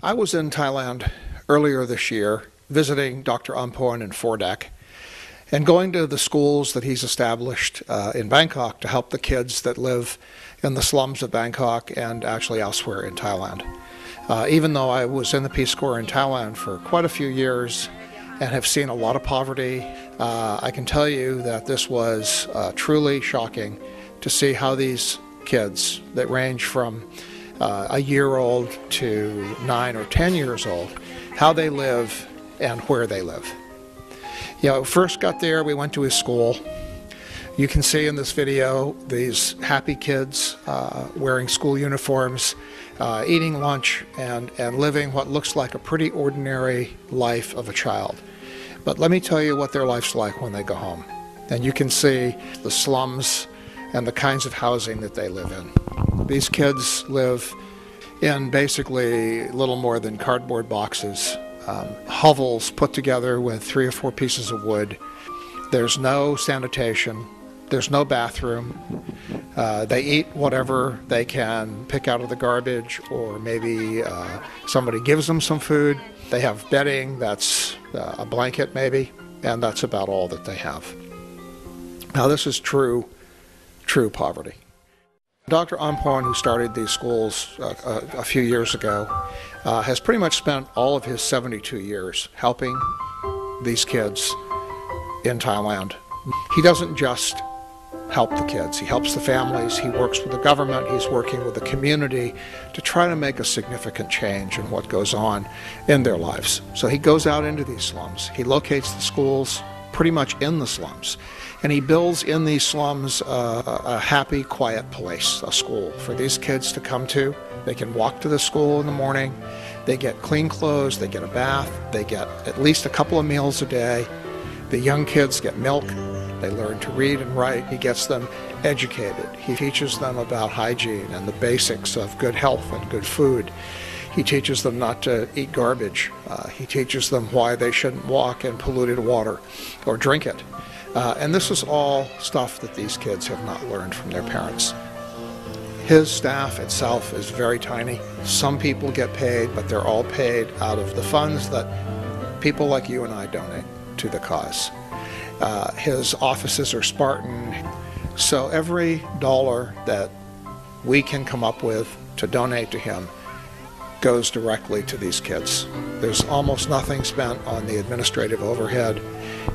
I was in Thailand earlier this year visiting Dr. Amporn in Phordek and going to the schools that he's established in Bangkok to help the kids that live in the slums of Bangkok and actually elsewhere in Thailand. Even though I was in the Peace Corps in Thailand for quite a few years and have seen a lot of poverty, I can tell you that this was truly shocking to see how these kids that range from a year old to 9 or 10 years old, how they live and where they live. You know, first got there, we went to his school. You can see in this video these happy kids wearing school uniforms, eating lunch and living what looks like a pretty ordinary life of a child. But let me tell you what their life's like when they go home. And you can see the slums and the kinds of housing that they live in. These kids live in basically little more than cardboard boxes, hovels put together with 3 or 4 pieces of wood. There's no sanitation. There's no bathroom. They eat whatever they can pick out of the garbage, or maybe somebody gives them some food. They have bedding, that's a blanket maybe, and that's about all that they have. Now this is true poverty. Dr. Amporn, who started these schools a few years ago, has pretty much spent all of his 72 years helping these kids in Thailand. He doesn't just help the kids, he helps the families, he works with the government, he's working with the community to try to make a significant change in what goes on in their lives. So he goes out into these slums, he locates the schools pretty much in the slums, and he builds in these slums a happy, quiet place, a school for these kids to come to. They can walk to the school in the morning, they get clean clothes, they get a bath, they get at least a couple of meals a day. The young kids get milk, they learn to read and write. He gets them educated. He teaches them about hygiene and the basics of good health and good food. He teaches them not to eat garbage. He teaches them why they shouldn't walk in polluted water or drink it. And this is all stuff that these kids have not learned from their parents. His staff itself is very tiny. Some people get paid, but they're all paid out of the funds that people like you and I donate to the cause. His offices are Spartan, so every dollar that we can come up with to donate to him goes directly to these kids. There's almost nothing spent on the administrative overhead,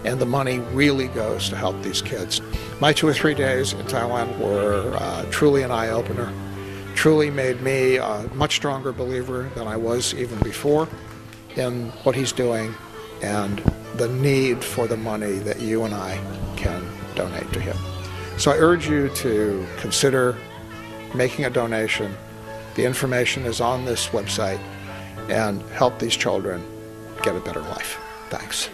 and the money really goes to help these kids. My 2 or 3 days in Thailand were truly an eye-opener, truly made me a much stronger believer than I was even before in what he's doing and the need for the money that you and I can donate to him. So I urge you to consider making a donation. The information is on this website, and help these children get a better life. Thanks.